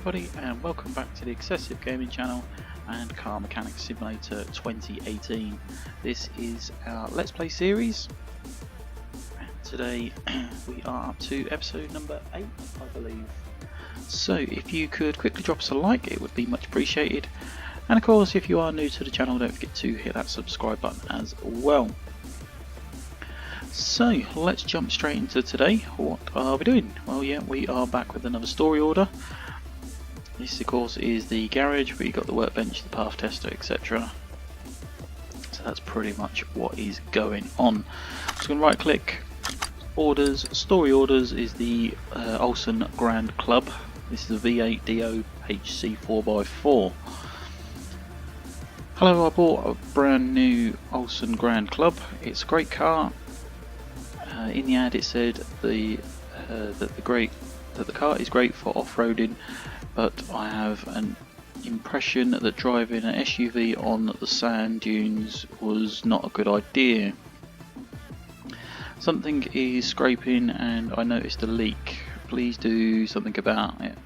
everybody, and welcome back to the XsivGaming channel and Car Mechanics Simulator 2018. This is our Let's Play series, and today we are up to episode number 8, I believe. So if you could quickly drop us a like, it would be much appreciated, and of course if you are new to the channel, don't forget to hit that subscribe button as well. So let's jump straight into today. What are we doing? Well, yeah, we are back with another story order. This of course is the garage where you got the workbench, the path tester, etc. So that's pretty much what is going on. So I'm going to right click, orders, story orders is the Olsen Grand Club. This is a V8 DOHC 4x4. Hello, I bought a brand new Olsen Grand Club. It's a great car. In the ad it said that the car is great for off-roading, but I have an impression that driving an SUV on the sand dunes was not a good idea. Something is scraping and I noticed a leak. Please do something about it.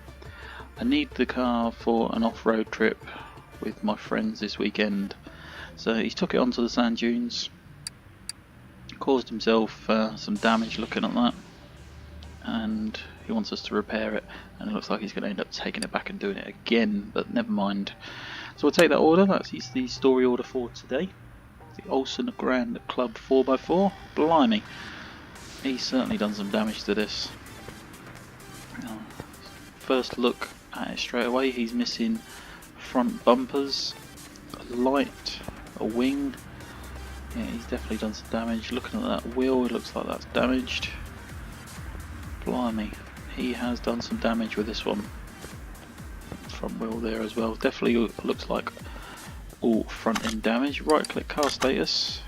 I need the car for an off-road trip with my friends this weekend. So he's took it onto the sand dunes, caused himself some damage looking at that, and he wants us to repair it, and it looks like he's going to end up taking it back and doing it again, but never mind. So we'll take that order. That's the story order for today. The Olsen Grand Club 4x4. Blimey, he's certainly done some damage to this. First look at it straight away, he's missing front bumpers, a light, a wing. Yeah, he's definitely done some damage. Looking at that wheel, it looks like that's damaged. Blimey, he has done some damage with this one. Front wheel there as well. Definitely looks like all front end damage. Right click car status.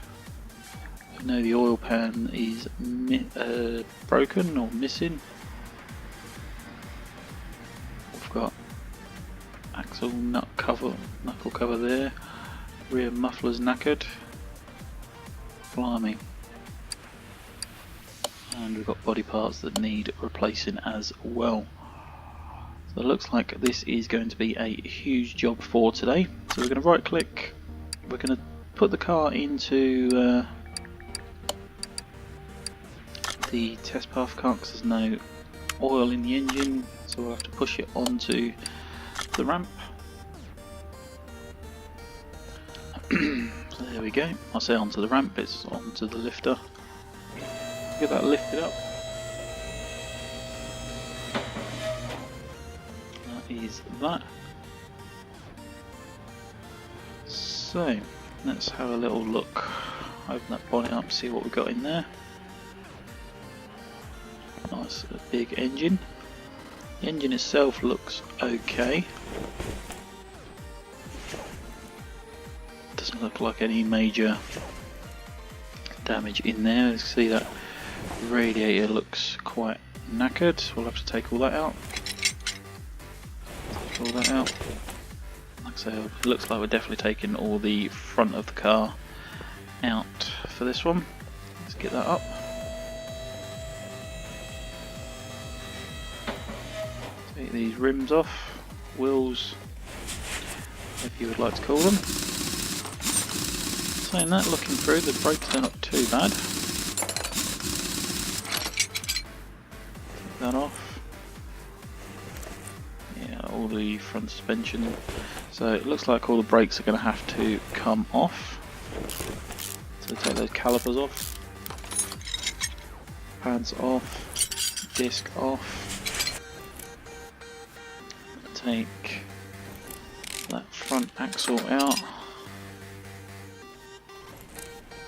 I know the oil pan is broken or missing. We've got axle knuckle cover there. Rear muffler's knackered. Blimey. And we've got body parts that need replacing as well. So it looks like this is going to be a huge job for today. So we're going to right click, we're going to put the car into the test path car because there's no oil in the engine, so we'll have to push it onto the ramp. So there we go. I say onto the ramp, it's onto the lifter. Get that lifted up. That is that. So let's have a little look. Open that bonnet up, see what we've got in there. Nice big engine. The engine itself looks okay. Doesn't look like any major damage in there. You can see that radiator looks quite knackered. We'll have to take all that out. Take all that out. Like I say, it looks like we're definitely taking all the front of the car out for this one. Let's get that up. Take these rims off, wheels, if you would like to call them. Saying that, looking through, the brakes are not too bad. Take that off. Yeah, all the front suspension. So it looks like all the brakes are going to have to come off. So take those calipers off. Pads off. Disc off. Take that front axle out.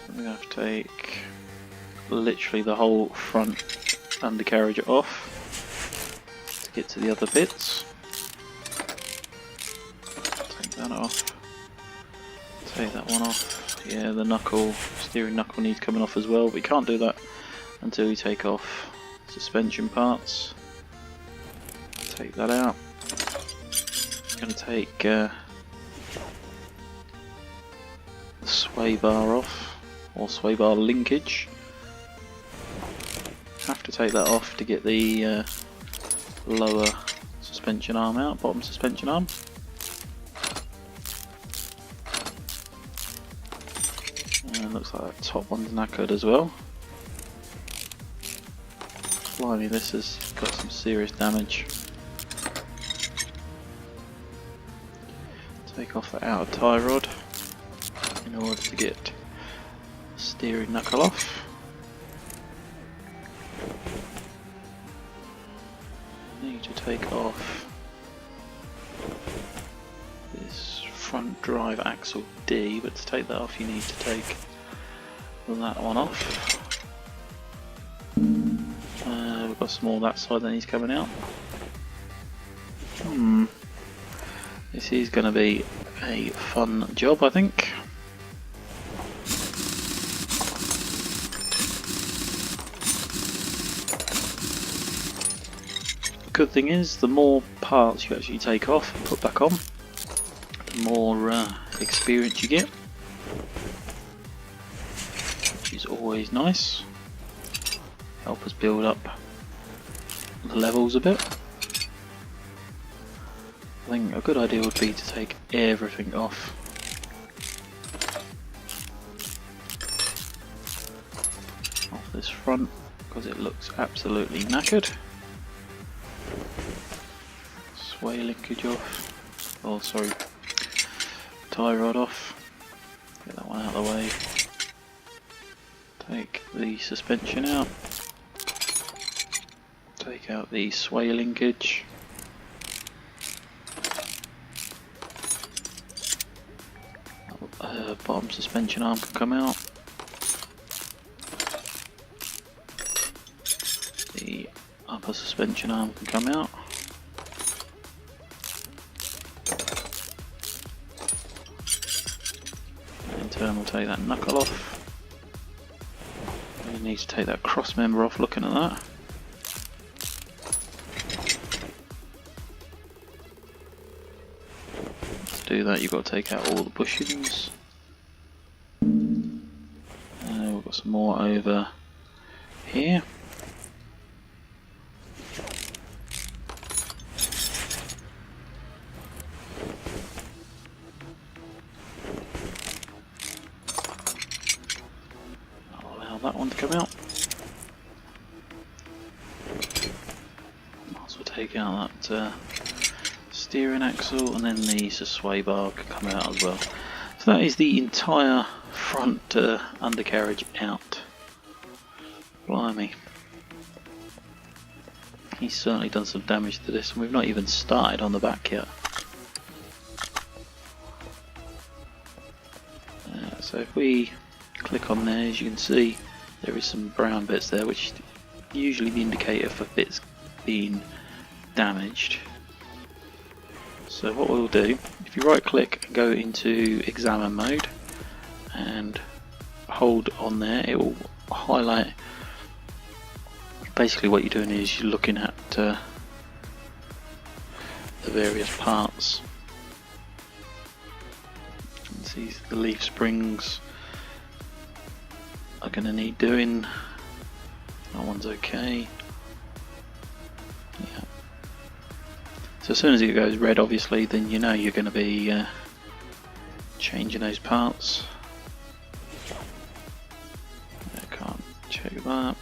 We're going to have to take literally the whole front undercarriage off to get to the other bits. Take that off. Take that one off. Yeah, the steering knuckle needs coming off as well, but we can't do that until we take off suspension parts. Take that out. Going to take the sway bar off. Or sway bar linkage. Have to take that off to get the lower suspension suspension arm out, bottom suspension arm. And looks like that top one's knackered as well. Blimey, this has got some serious damage. Take off the outer tie rod in order to get the steering knuckle off. Need to take off this front drive axle D, but to take that off you need to take that one off. We've got some more that side that needs coming out. This is going to be a fun job, I think. The good thing is, the more parts you actually take off and put back on, the more experience you get, which is always nice. Help us build up the levels a bit. I think a good idea would be to take everything off. Off this front, because it looks absolutely knackered. Sway linkage off. Oh, sorry. Tie rod off. Get that one out of the way. Take the suspension out. Take out the sway linkage. Bottom suspension arm can come out. The upper suspension arm can come out. In turn we'll take that knuckle off. You need to take that cross member off looking at that. To do that you've got to take out all the bushings. We've got some more over here. I'll allow that one to come out. Might as well take out that steering axle, and then the sway bar can come out as well. So that is the entire front undercarriage out. Blimey. He's certainly done some damage to this, and we've not even started on the back yet. So if we click on there, as you can see, there is some brown bits there, which is usually the indicator for bits being damaged. So what we'll do, if you right click and go into examine mode and hold on there, it will highlight. Basically what you're doing is you're looking at the various parts. You can see the leaf springs are going to need doing. That one's okay. Yeah. So as soon as it goes red, obviously, then you know you're going to be changing those parts. I can't check that.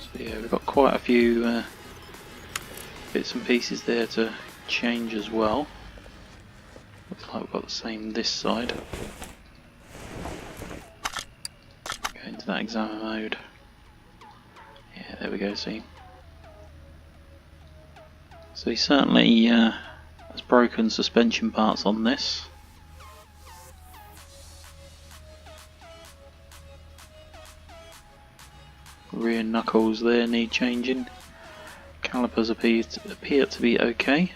So yeah, we've got quite a few bits and pieces there to change as well. Looks like we've got the same this side. Go into that examine mode. Yeah, there we go, see. So he certainly has broken suspension parts on this. Rear knuckles there need changing. Calipers appear to be okay.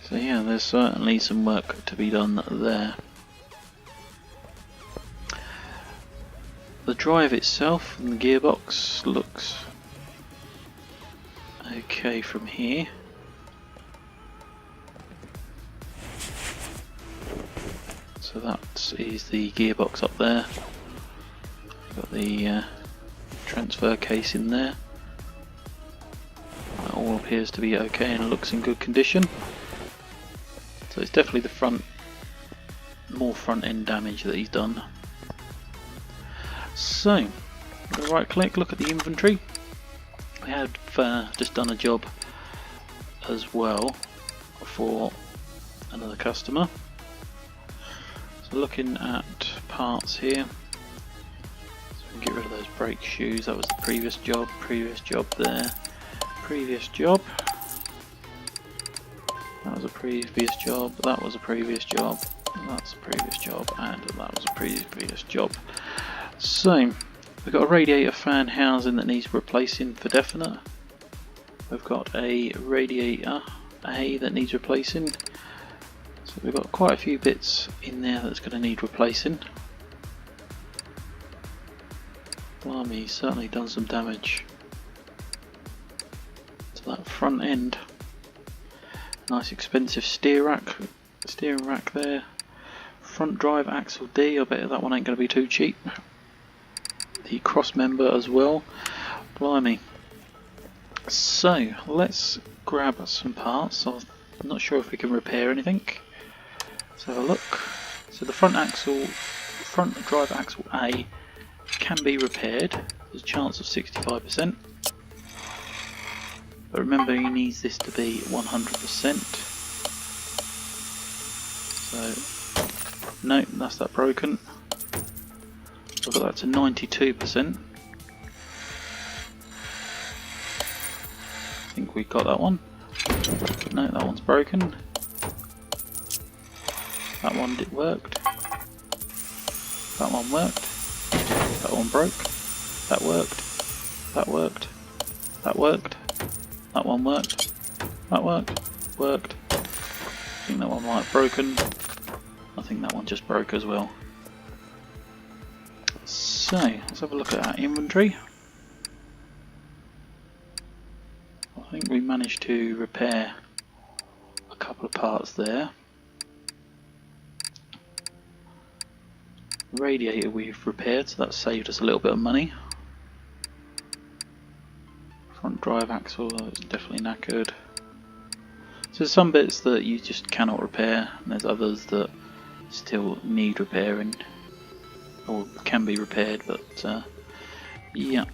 So yeah, there's certainly some work to be done there. The drive itself and the gearbox looks okay from here. So that is the gearbox up there. Got the transfer case in there. That all appears to be okay and looks in good condition. So it's definitely the front, more front end damage that he's done. So, I'm going to right click, look at the inventory. We have just done a job as well for another customer. So looking at parts here, so we can get rid of those brake shoes. That was the previous job there, previous job. That was a previous job, that was a previous job, that's a previous job, and that was a previous job. So, we've got a radiator fan housing that needs replacing for definite. We've got a radiator A that needs replacing. So we've got quite a few bits in there that's going to need replacing. Blimey, he's certainly done some damage to that front end. Nice expensive steering rack there. Front drive axle D, I bet that one ain't going to be too cheap. The cross member as well. Blimey. So let's grab some parts. I'm not sure if we can repair anything. Let's have a look. So the front drive axle A can be repaired. There's a chance of 65%. But remember, he needs this to be 100%. So, no, that's that broken. I've got that to 92%. I think we got that one. No, that one's broken. That one worked. That one worked. That one broke. That worked. That worked. That worked. That one worked. That worked. Worked. I think that one might have broken. I think that one just broke as well. So, let's have a look at our inventory. I think we managed to repair a couple of parts there. The radiator we've repaired, so that saved us a little bit of money. Front drive axle, that's definitely knackered. So there's some bits that you just cannot repair, and there's others that still need repairing, or can be repaired, but yeah.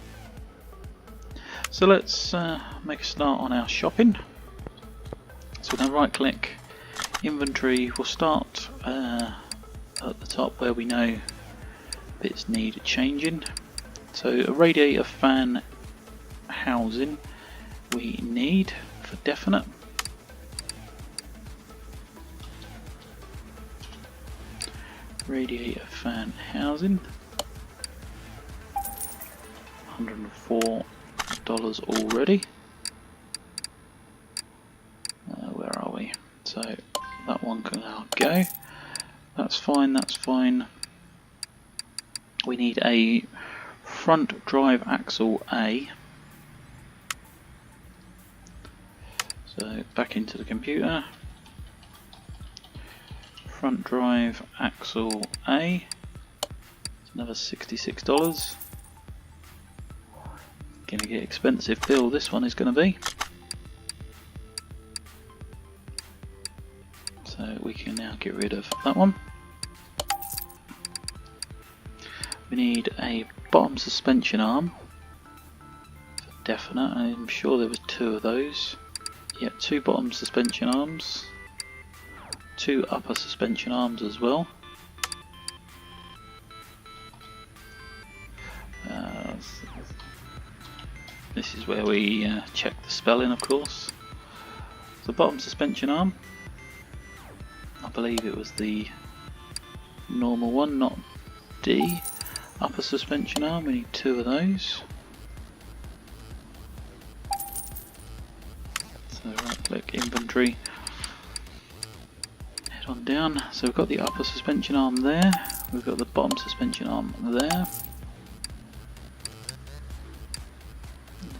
So let's make a start on our shopping. So we're going to right click, inventory, we'll start at the top where we know bits need changing. So a radiator fan housing we need for definite. Radiator fan housing, $104 already. Where are we? So that one can now go. That's fine, that's fine. We need a front drive axle A. So back into the computer. Front drive axle A. It's another $66. Gonna get expensive bill this one is gonna be. So we can now get rid of that one. We need a bottom suspension arm for definite. I'm sure there was two of those. Yeah, two bottom suspension arms. Two upper suspension arms as well. This is where we check the spelling, of course. So bottom suspension arm, I believe it was the normal one, not D. Upper suspension arm, we need two of those. So right click, inventory, head on down. So we've got the upper suspension arm there, we've got the bottom suspension arm there.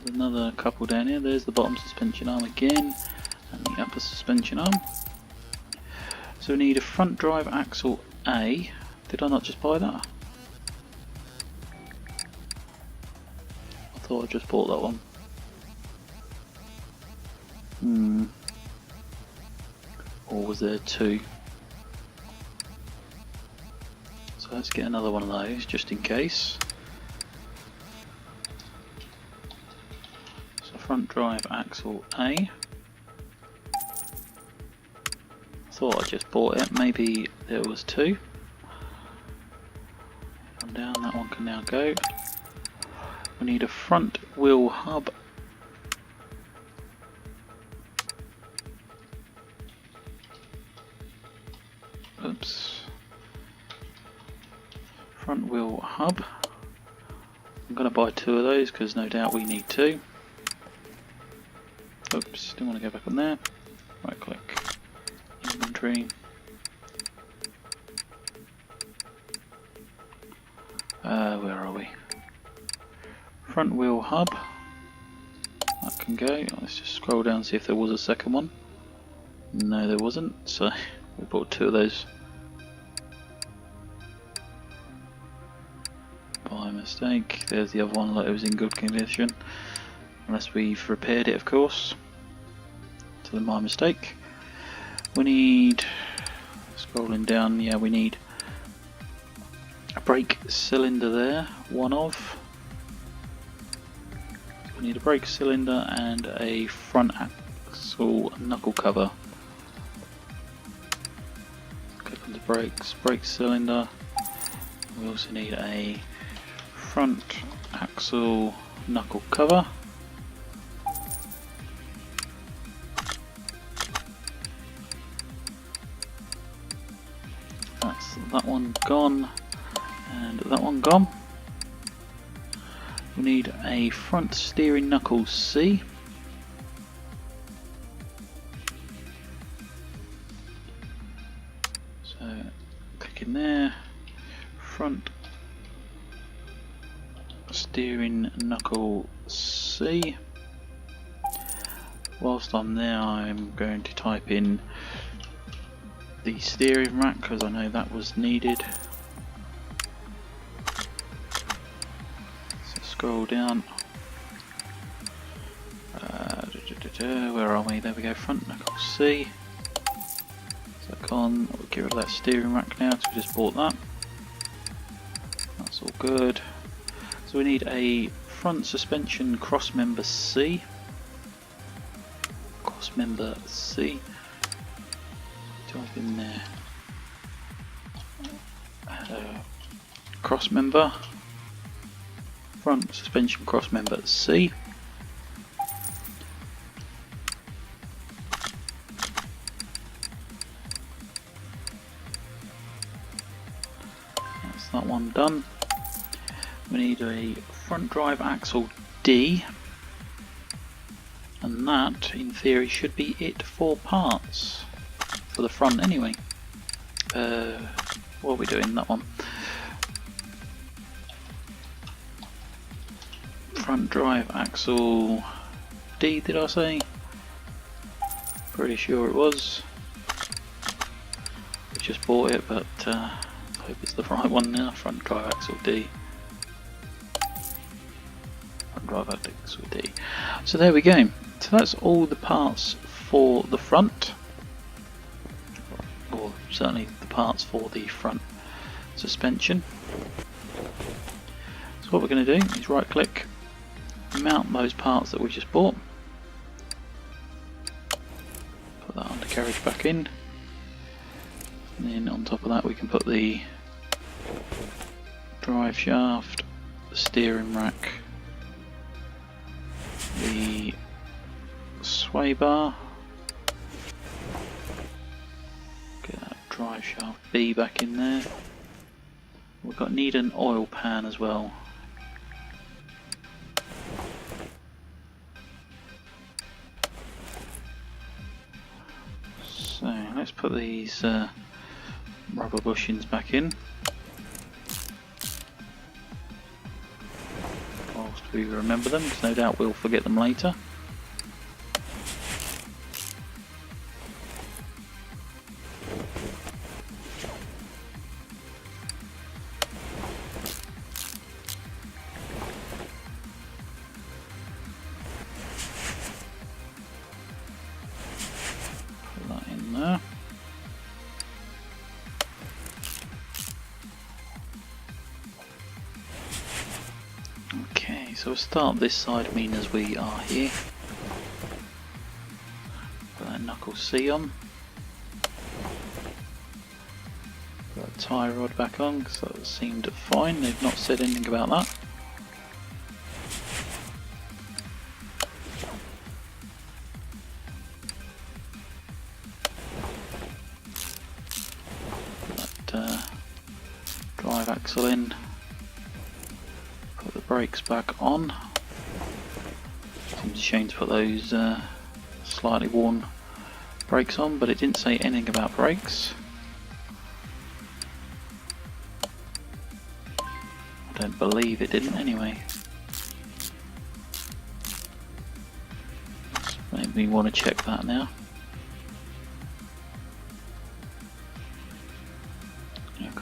There's another couple down here, there's the bottom suspension arm again, and the upper suspension arm. So we need a front drive axle A. Did I not just buy that? I thought I just bought that one. Or was there two? So let's get another one of those just in case. So front drive axle A. Thought I just bought it, maybe there was two. Come down, that one can now go. We need a front wheel hub. Oops. Front wheel hub. I'm going to buy two of those because no doubt we need two. Oops, didn't want to go back on there. Right click. Inventory. Where are we? Front wheel hub. That can go. Let's just scroll down and see if there was a second one. No, there wasn't, so we bought two of those by mistake. There's the other one, like it was in good condition. Unless we've repaired it, of course. So my mistake. We need, scrolling down, yeah, we need a brake cylinder there, one of. We need a brake cylinder and a front axle knuckle cover. Click on the brakes, brake cylinder. We also need a front axle knuckle cover. That's that one gone, and that one gone. We need a front steering knuckle C. So click in there, front steering knuckle C. Whilst I'm there, I'm going to type in the steering rack because I know that was needed. So scroll down. Where are we? There we go. Front knuckle C. Click on. We'll get rid of that steering rack now because we just bought that. That's all good. So we need a front suspension cross member C. Cross member C. Type in there. Cross member. Front suspension cross member C. That's that one done. We need a front drive axle D, and that in theory should be it for parts for the front anyway. What are we doing? That one. Front drive axle D, did I say? Pretty sure it was. We just bought it, but I hope it's the right one now. Front drive axle D. Front drive axle D. So there we go. So that's all the parts for the front, or certainly the parts for the front suspension. So what we're going to do is right click, mount those parts that we just bought, put that undercarriage back in, and then on top of that we can put the drive shaft, the steering rack, the sway bar, get that drive shaft B back in there. We've need an oil pan as well. So let's put these rubber bushings back in whilst we remember them, because no doubt we'll forget them later. so we'll start this side, mean as we are here. Put that knuckle C on. Put that tie rod back on because that seemed fine. They've not said anything about that. Drive axle in, put the brakes back on. Seems a shame to put those slightly worn brakes on, but it didn't say anything about brakes. I don't believe it didn't anyway. So maybe we want to check that now.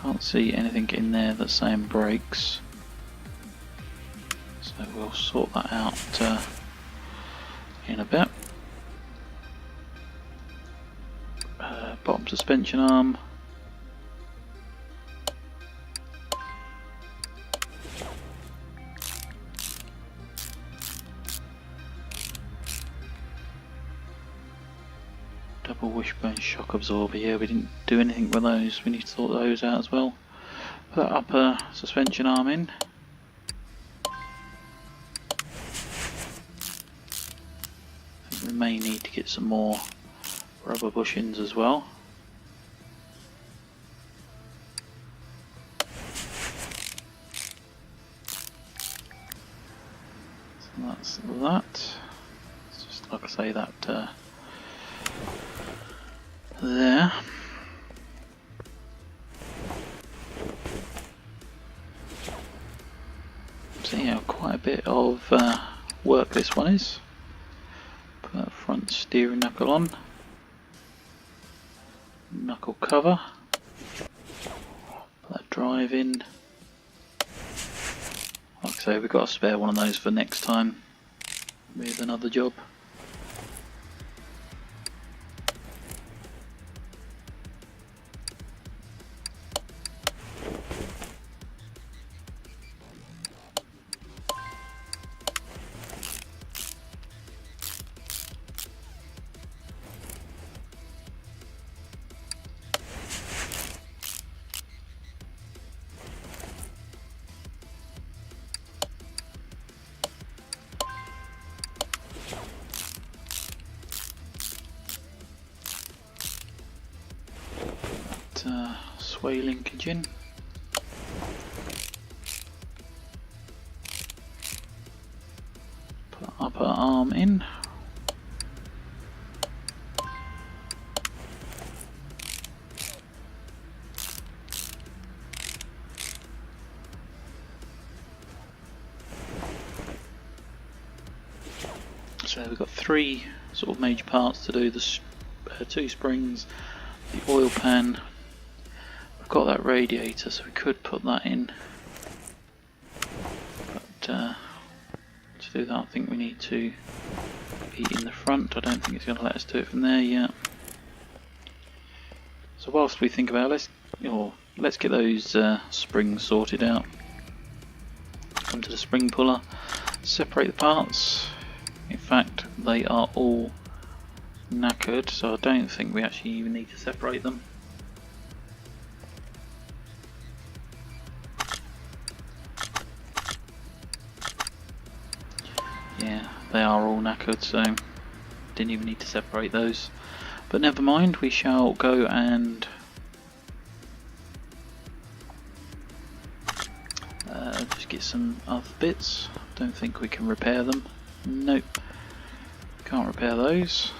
Can't see anything in there that's saying brakes, so we'll sort that out in a bit. Bottom suspension arm, double wishbone shock absorber. Yeah, we didn't do anything with those. We need to sort those out as well. Put that upper suspension arm in. I think we may need to get some more rubber bushings as well. So that's that. It's just like I say, that there. So yeah, quite a bit of work this one is. Put that front steering knuckle on. Knuckle cover. Put that drive in. Like I say, we've got to spare one of those for next time with another job. Sway linkage in. Put upper arm in. So we've got three sort of major parts to do: the two springs, the oil pan. We've got that radiator, so we could put that in, but to do that I think we need to be in the front. I don't think it's going to let us do it from there yet. So whilst we think about it, let's get those springs sorted out. Come to the spring puller, separate the parts. In fact, they are all knackered, so I don't think we actually even need to separate them. Yeah, they are all knackered, so didn't even need to separate those. But never mind, we shall go and just get some other bits. Don't think we can repair them. Nope, can't repair those.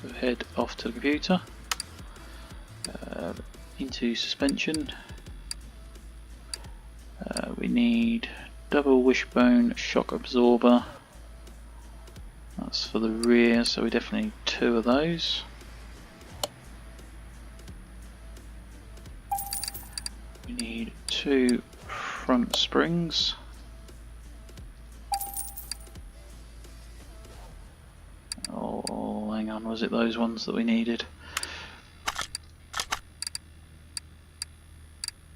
So head off to the computer, into suspension. We need double wishbone shock absorber. That's for the rear, so we definitely need 2 of those. We need 2 front springs. Oh, hang on, was it those ones that we needed?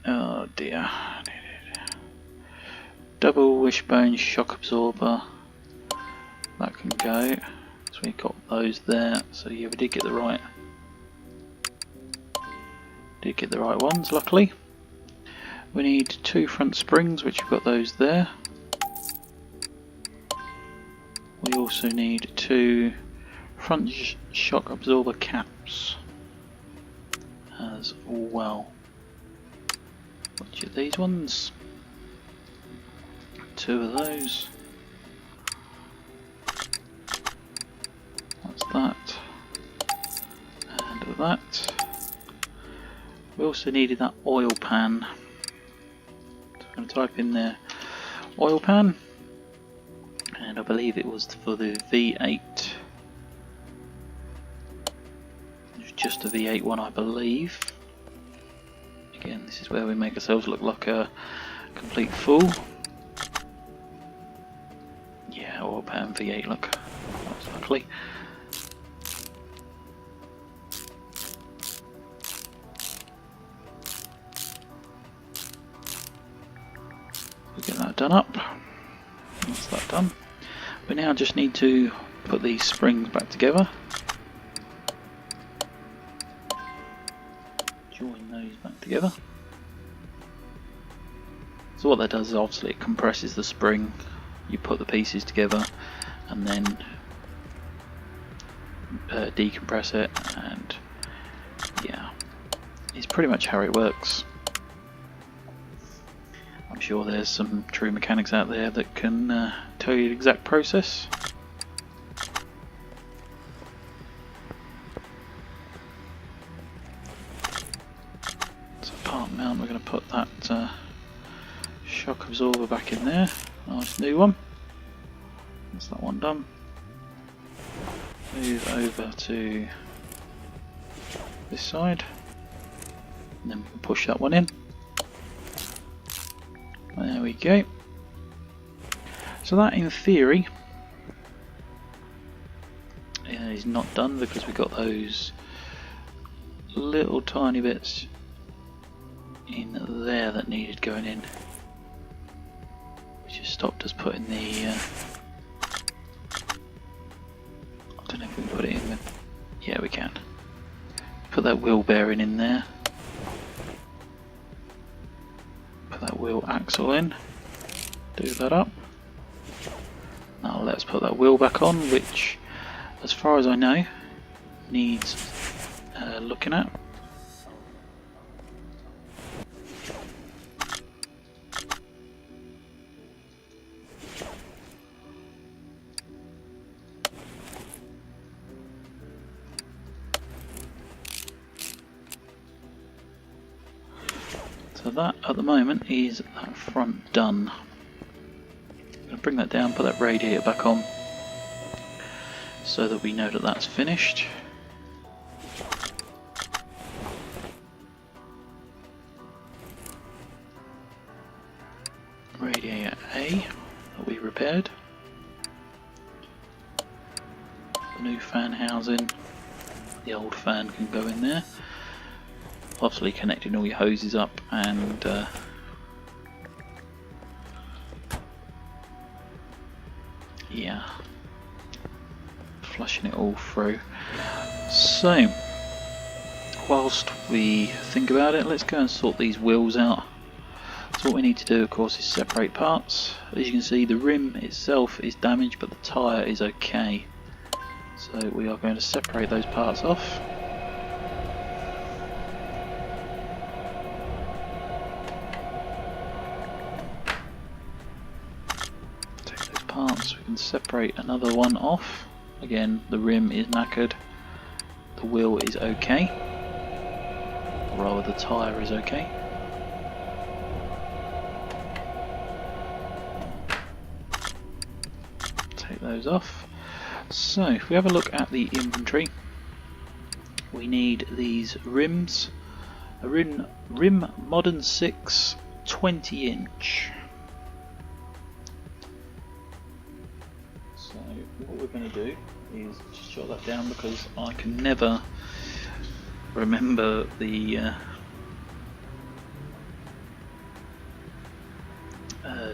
Oh dear. double wishbone shock absorber, that can go. So we got those there. So yeah, we did get the right ones, luckily. We need 2 front springs, which we've got those there. We also need 2 front shock absorber caps as well. Which are these ones? 2 of those. That's that. And that. We also needed that oil pan. So I'm going to type in there oil pan. And I believe it was for the V8. It was just a V8 one, I believe. Again, this is where we make ourselves look like a complete fool. Yeah, oil pan V8, look. That's luckily. We'll get that done up. That's that done. We now just need to put these springs back together. Join those back together. So what that does is obviously it compresses the spring. You put the pieces together and then decompress it, and yeah, it's pretty much how it works. I'm sure there's some true mechanics out there that can tell you the exact process. So part mount, we're going to put that shock absorber back in there. Nice new one. That's that one done. Move over to this side, and then we can push that one in. There we go. So that, in theory, is not done because we got those little tiny bits in there that needed going in, which has stopped us putting the I don't know if we can put it in with, yeah we can. Put that wheel bearing in there. Put that wheel axle in. Do that up. Now let's put that wheel back on, which, as far as I know, needs looking at. So that, at the moment, is that front done. I'm going to bring that down, put that radiator back on, so that we know that that's finished. Radiator A that we repaired. The new fan housing, the old fan can go in there. Obviously connecting all your hoses up and yeah, flushing it all through. So whilst we think about it, let's go and sort these wheels out. So what we need to do, of course, is separate parts. As you can see, the rim itself is damaged, but the tyre is okay. So we are going to separate those parts off. Parts, we can separate another one off. Again, the rim is knackered, the wheel is okay, or rather the tyre is okay. Take those off. So if we have a look at the inventory, we need these rims, a rim Modern 6 20-inch. What we're going to do is just jot that down because I can never remember the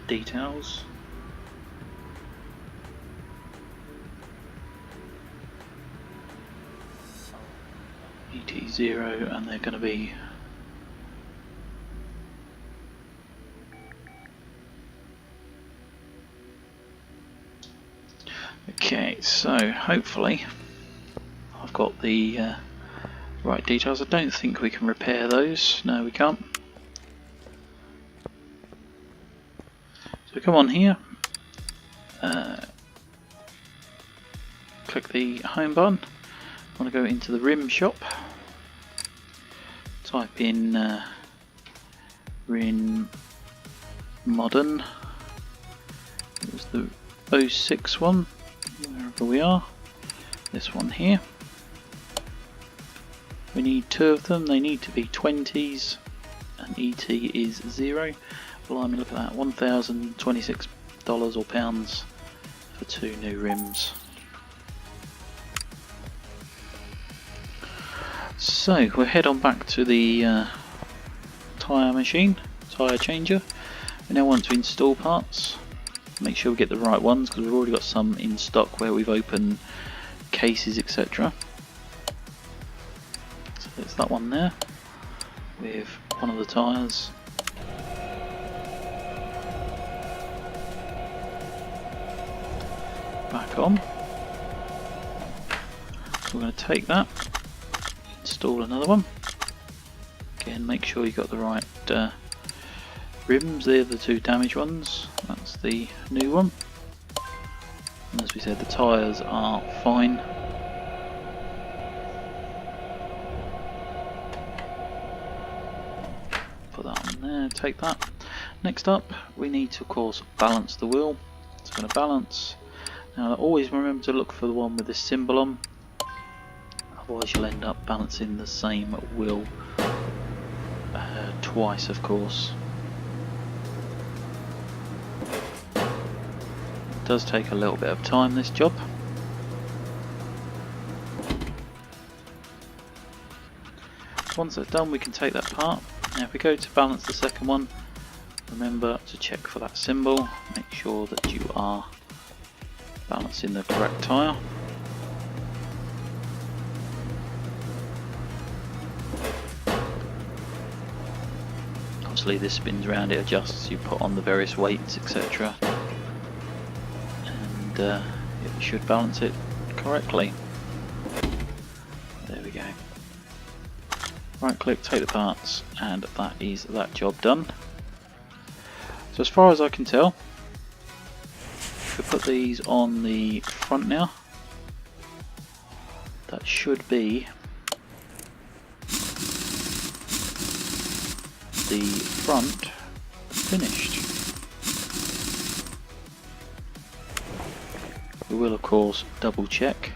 details. ET0, and they're going to be okay. So hopefully I've got the right details. I don't think we can repair those. No, we can't. So come on here, click the home button. I want to go into the rim shop, type in rim modern. It was the 06 one, wherever we are, this one here. We need 2 of them, they need to be 20s, and ET is 0. Blimey, look at that, $1,026 or pounds for 2 new rims. So we'll head on back to the tyre machine, tyre changer. We now want to install parts. Make sure we get the right ones, because we've already got some in stock where we've opened cases, etc. So there's that one there with one of the tyres. Back on. So we're going to take that, install another one. Again, make sure you got the right rims. They're the 2 damaged ones. That's the new one. And as we said, the tyres are fine. Put that on there, take that. Next up, we need to, of course, balance the wheel. So we're going to balance. Now, always remember to look for the one with this symbol on. Otherwise, you'll end up balancing the same wheel twice, of course. It does take a little bit of time, this job. Once that's done, we can take that apart. Now, if we go to balance the second one, remember to check for that symbol. Make sure that you are balancing the correct tyre. Obviously this spins around, it adjusts, you put on the various weights, etc. And it should balance it correctly. There we go. Right click, take the parts, and that is that job done. So as far as I can tell, if we put these on the front now, that should be the front finished. We will of course double check.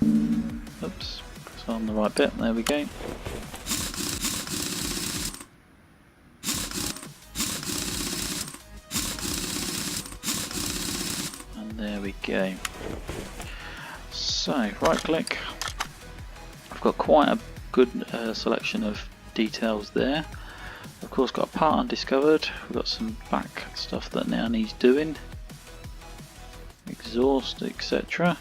Oops, it's on the right bit, there we go. And there we go. So, right click. I've got quite a good selection of details there. Of course, got a part undiscovered. We've got some back stuff that now needs doing, exhaust, etc.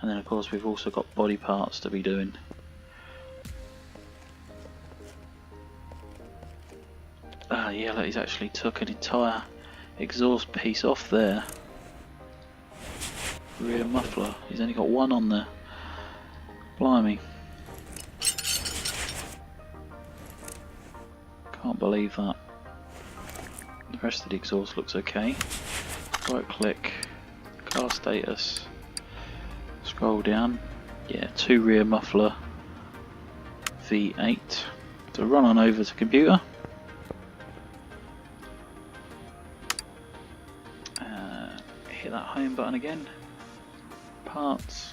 And then of course we've also got body parts to be doing. Yeah, look, he's actually took an entire exhaust piece off there. Rear muffler, he's only got one on there. Blimey. Can't believe that. The rest of the exhaust looks okay. Right click, car status, scroll down. Yeah, 2 rear muffler V8. So run on over to computer. Hit that home button again. Parts.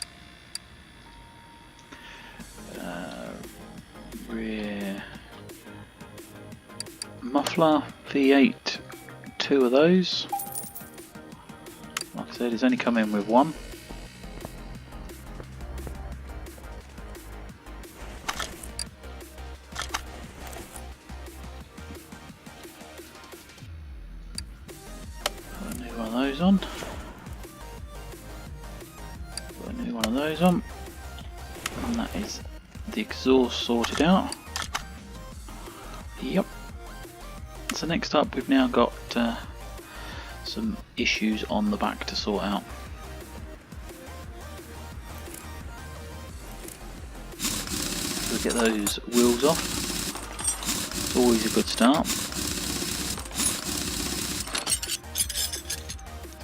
Rear muffler V8, 2 of those. Like I said, it's only come in with 1. those on. Put a new one of those on. And that is the exhaust sorted out. Yep. So next up we've now got some issues on the back to sort out. So get those wheels off. It's always a good start.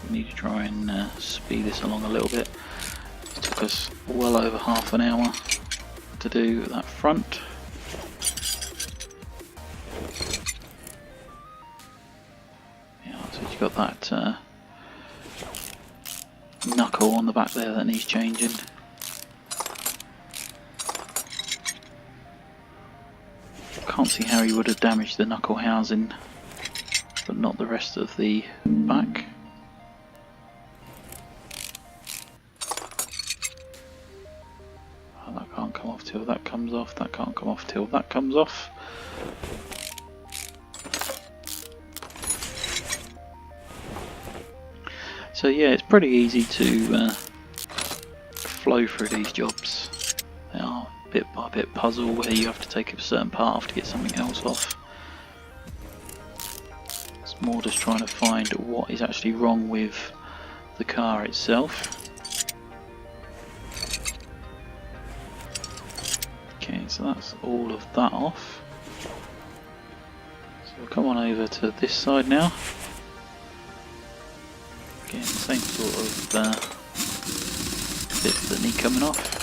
We need to try and speed this along a little bit. It took us well over half an hour to do that front. Got that knuckle on the back there that needs changing. Can't see how he would have damaged the knuckle housing, but not the rest of the back. Oh, that can't come off till that comes off. That can't come off till that comes off. So yeah, it's pretty easy to flow through these jobs. They are bit by bit puzzle where you have to take a certain part off to get something else off. It's more just trying to find what is actually wrong with the car itself. Okay, so that's all of that off. So we'll come on over to this side now. Again, same sort of bits that need coming off.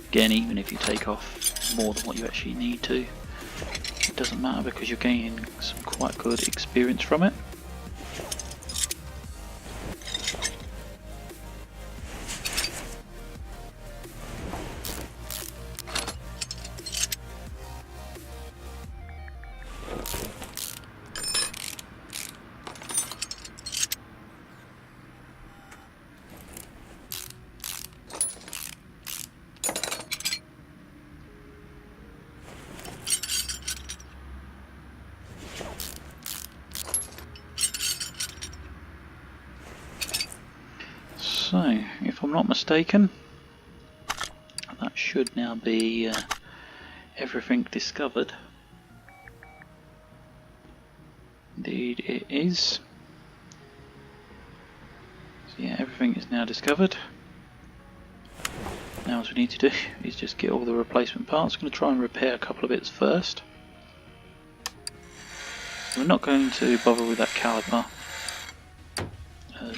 Again, even if you take off more than what you actually need to, it doesn't matter because you're gaining some quite good experience from it. So, if I'm not mistaken, that should now be everything discovered. Indeed it is. So yeah, everything is now discovered. Now what we need to do is just get all the replacement parts. I'm going to try and repair a couple of bits first. We're not going to bother with that caliper.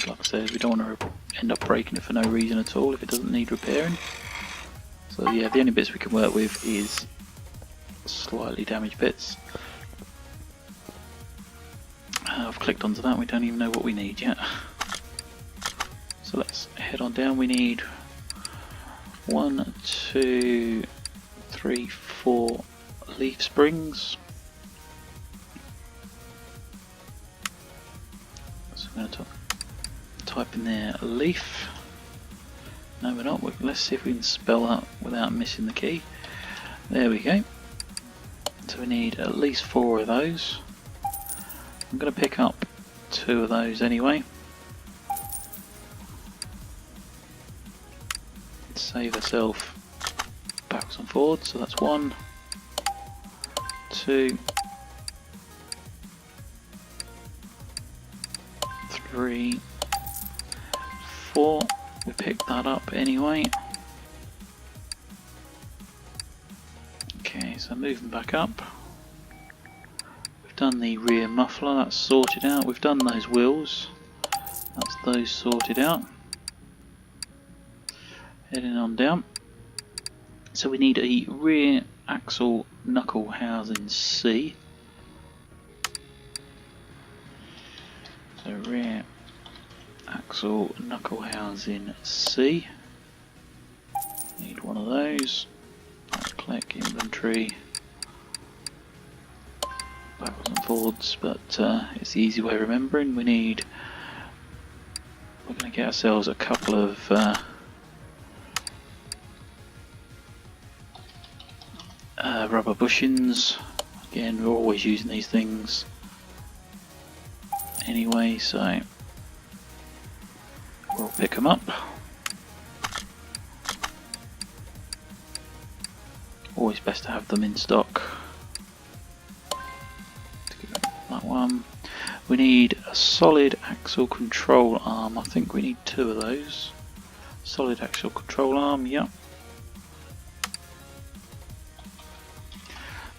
Like I said, we don't want to end up breaking it for no reason at all if it doesn't need repairing. So yeah, the only bits we can work with is slightly damaged bits. I've clicked onto that, we don't even know what we need yet. So let's head on down. We need 1, 2, 3, 4 leaf springs. So I'm going to type in there leaf. No, we're not. Let's see if we can spell that without missing the key. There we go. So we need at least 4 of those. I'm going to pick up 2 of those anyway. Save ourselves backwards and forwards. So that's 1, 2, 3, 4. We picked that up anyway. Okay, so moving back up. We've done the rear muffler, that's sorted out. We've done those wheels, that's those sorted out. Heading on down. So we need a rear axle knuckle housing C. So rear axle knuckle housing C. Need one of those. Click inventory. backwards and forwards, but it's the easy way of remembering. We're going to get ourselves a couple of rubber bushings. Again, we're always using these things anyway, so we'll pick them up. Always best to have them in stock. That one. We need a solid axle control arm. I think we need 2 of those. Solid axle control arm, yep.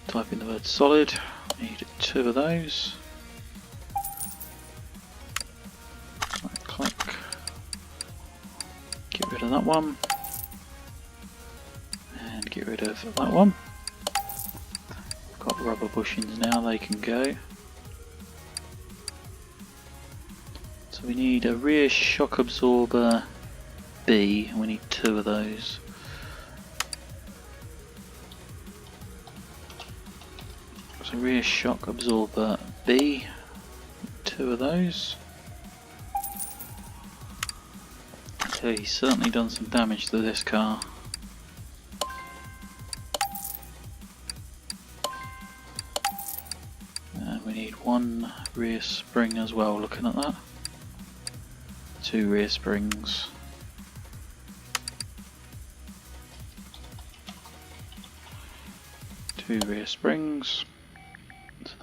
Type in the word solid. Need 2 of those. Right click. Get rid of that one. And get rid of that one. We've got rubber bushings now, they can go. So we need a rear shock absorber B, and we need 2 of those. So rear shock absorber B, 2 of those. So he's certainly done some damage to this car. And we need 1 rear spring as well, looking at that. 2 rear springs. Two rear springs.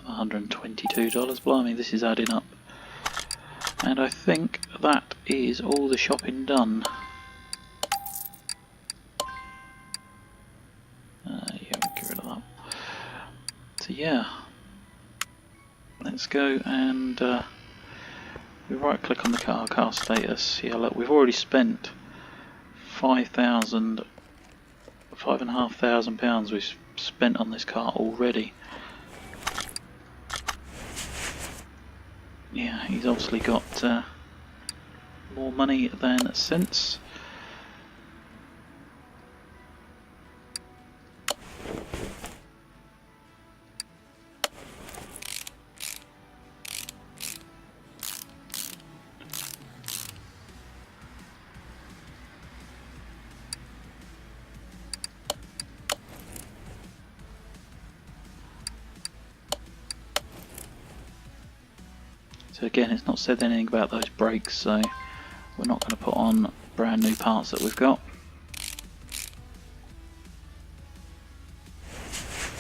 $122. Blimey, this is adding up. And I think that is all the shopping done. Yeah, we'll get rid of that. So yeah, let's go and we right click on the car status. Yeah, look, we've already spent £5,500 we've spent on this car already. Yeah, he's obviously got more money than sense. So again, it's not said anything about those brakes, so we're not going to put on brand new parts that we've got.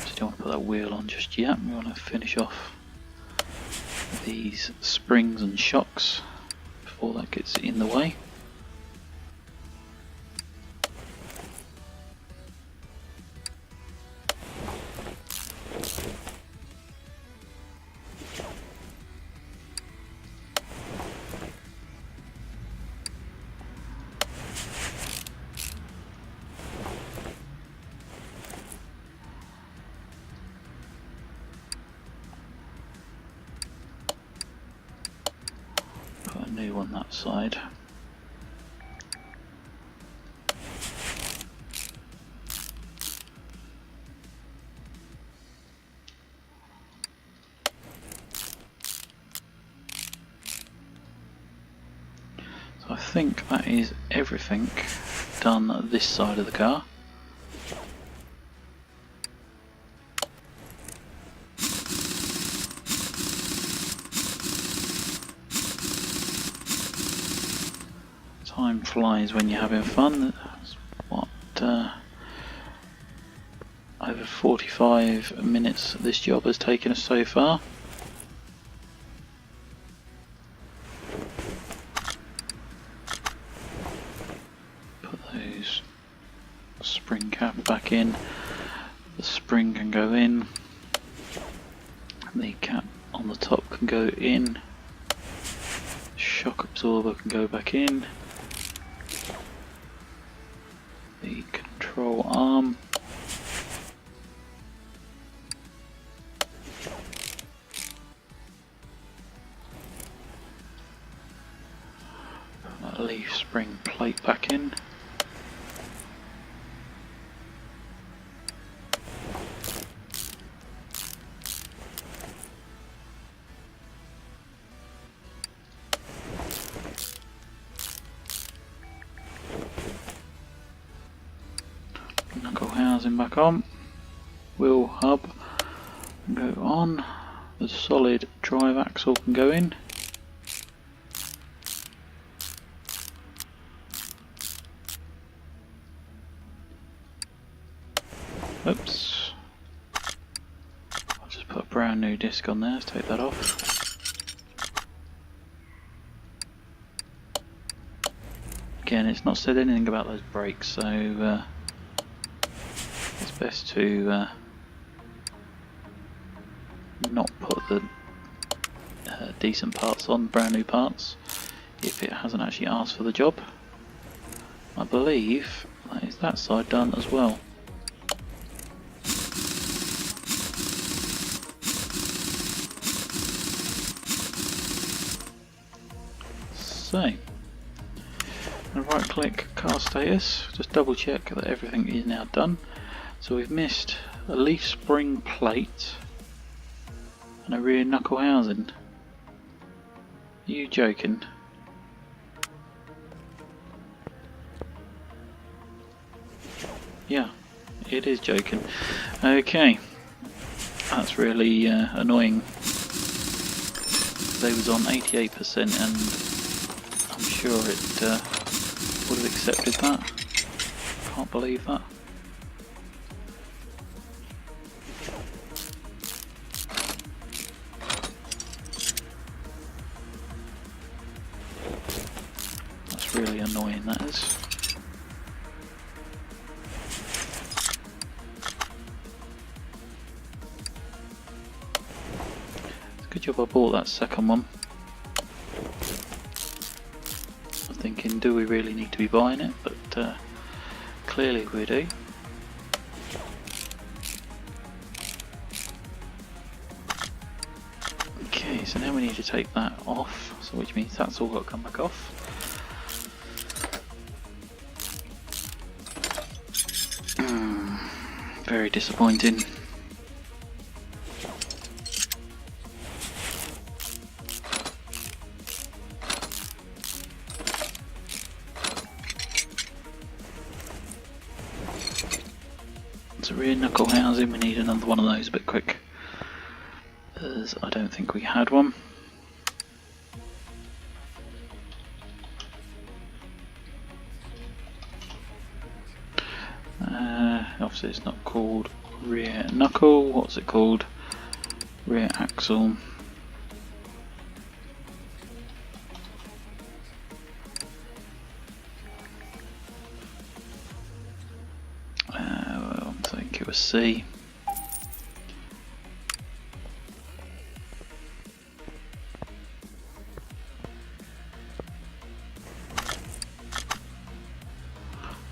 Just don't want to put that wheel on just yet. We want to finish off these springs and shocks before that gets in the way. New on that side. So I think that is everything done this side of the car. Time flies when you're having fun. That's what, over 45 minutes this job has taken us so far. Put those spring caps back in. The spring can go in. The cap on the top can go in. Shock absorber can go back in. The control arm. Put that leaf spring plate back in. housing back on, wheel hub can go on, the solid drive axle can go in. Oops, I'll just put a brand new disc on there, let's take that off. Again, it's not said anything about those brakes, so it's best to not put the decent parts on, brand new parts, if it hasn't actually asked for the job. I believe that is that side done as well. So, and right click car status, just double check that everything is now done. So we've missed a leaf spring plate and a rear knuckle housing. Are you joking? Yeah, it is joking. Okay, that's really annoying. They was on 88% and I'm sure it would have accepted that. Can't believe that. That's really annoying, that is. It's a good job I bought that second one. Thinking, do we really need to be buying it? But clearly we do. Okay, so now we need to take that off, so which means that's all got to come back off. Very disappointing. It's a rear knuckle housing, we need another one of those a bit quick, as I don't think we had one. Obviously it's not called rear knuckle, what's it called? Rear axle. I think it was C.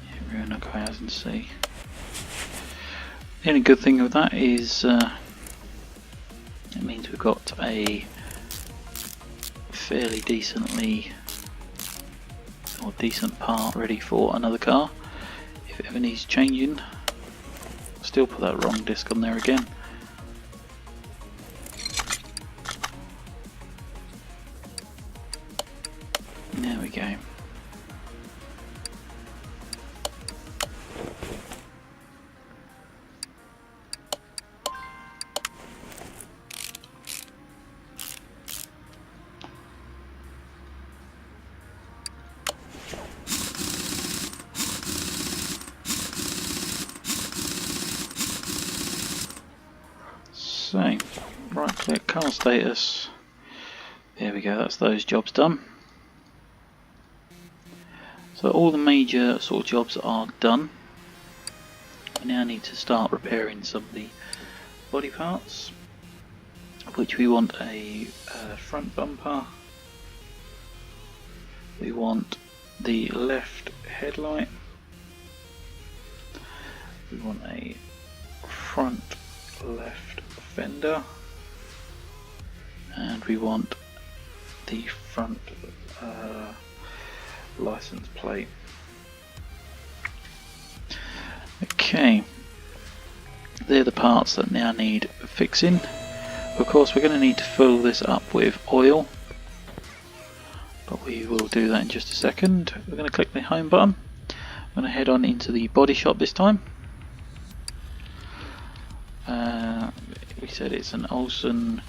Yeah, rear knuckle housing C. The only good thing with that is it means we've got a fairly decent part ready for another car. If it ever needs changing, I'll still put that wrong disc on there again. There we go. So, right click, car status, there we go, that's those jobs done. So all the major sort of jobs are done. We now need to start repairing some of the body parts, which we want a front bumper, we want the left headlight, we want a front left fender, and we want the front license plate. Okay, they're the parts that now need fixing. Of course we're going to need to fill this up with oil, but we will do that in just a second. We're going to click the home button. I'm going to head on into the body shop this time. said, it's an Olsen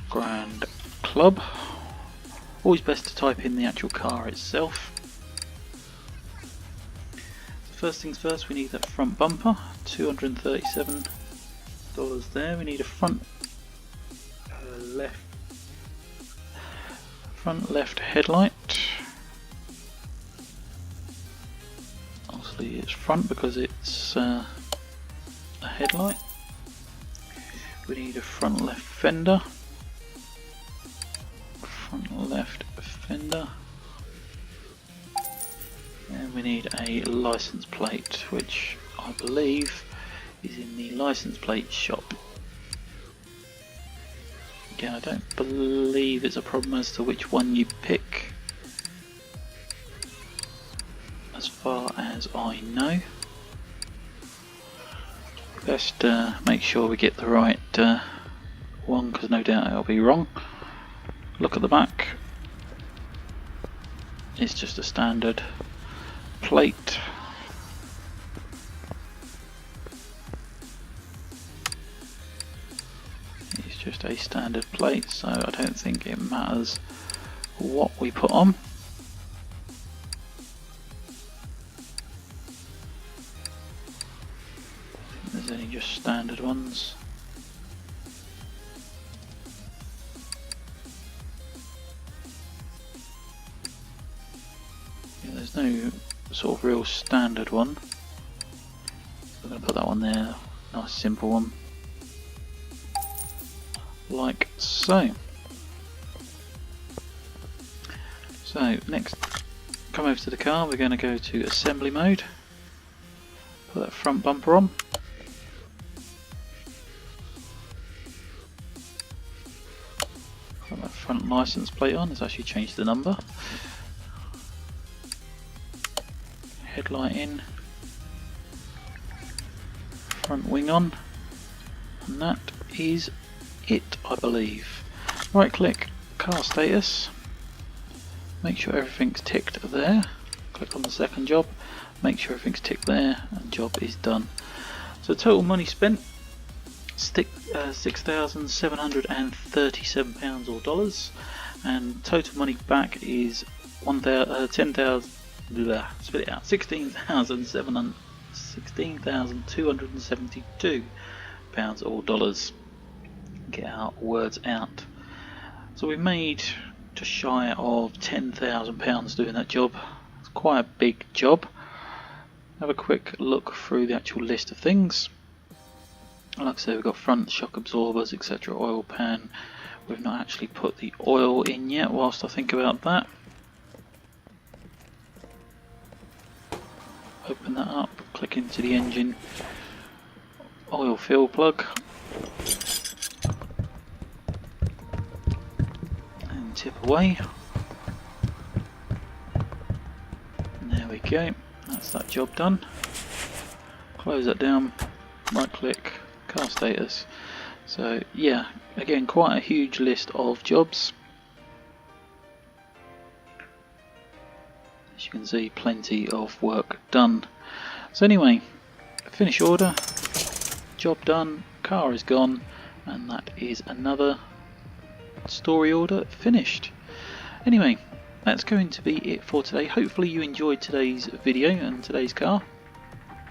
Grand Club. Always best to type in the actual car itself. So first things first, we need that front bumper, $237 there. We need a front left headlight. Obviously it's front because it's a headlight. We need a front left fender. Front left fender. And we need a license plate, which I believe is in the license plate shop. Again, I don't believe it's a problem as to which one you pick, as far as I know. Best make sure we get the right one, because no doubt it'll be wrong. Look at the back, it's just a standard plate. It's just a standard plate, so I don't think it matters what we put on. There's only just standard ones. Yeah, there's no sort of real standard one. I'm going to put that one there, nice simple one, like so. So next, come over to the car, we're going to go to assembly mode, put that front bumper on. Put that front license plate on, it's actually changed the number. Headlight in, front wing on, and that is it, I believe. Right click, car status, make sure everything's ticked there, click on the second job, make sure everything's ticked there, and job is done. So total money spent, £6,737 or dollars, and total money back is £16,272 or dollars. Get our words out. So we've made just shy of £10,000 doing that job. It's quite a big job. Have a quick look through the actual list of things. Like I said, we've got front shock absorbers, etc., oil pan. We've not actually put the oil in yet whilst I think about that. Open that up, click into the engine, oil fill plug, and tip away. And there we go, that's that job done. Close that down, right click, car status. So yeah, again, quite a huge list of jobs. As you can see, plenty of work done. So anyway, finish order, job done, car is gone, and that is another story order finished. Anyway, that's going to be it for today. Hopefully you enjoyed today's video and today's car.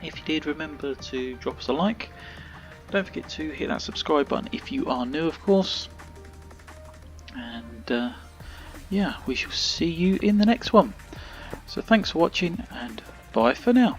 If you did, remember to drop us a like. Don't forget to hit that subscribe button if you are new, of course. And yeah, we shall see you in the next one. So thanks for watching, and bye for now.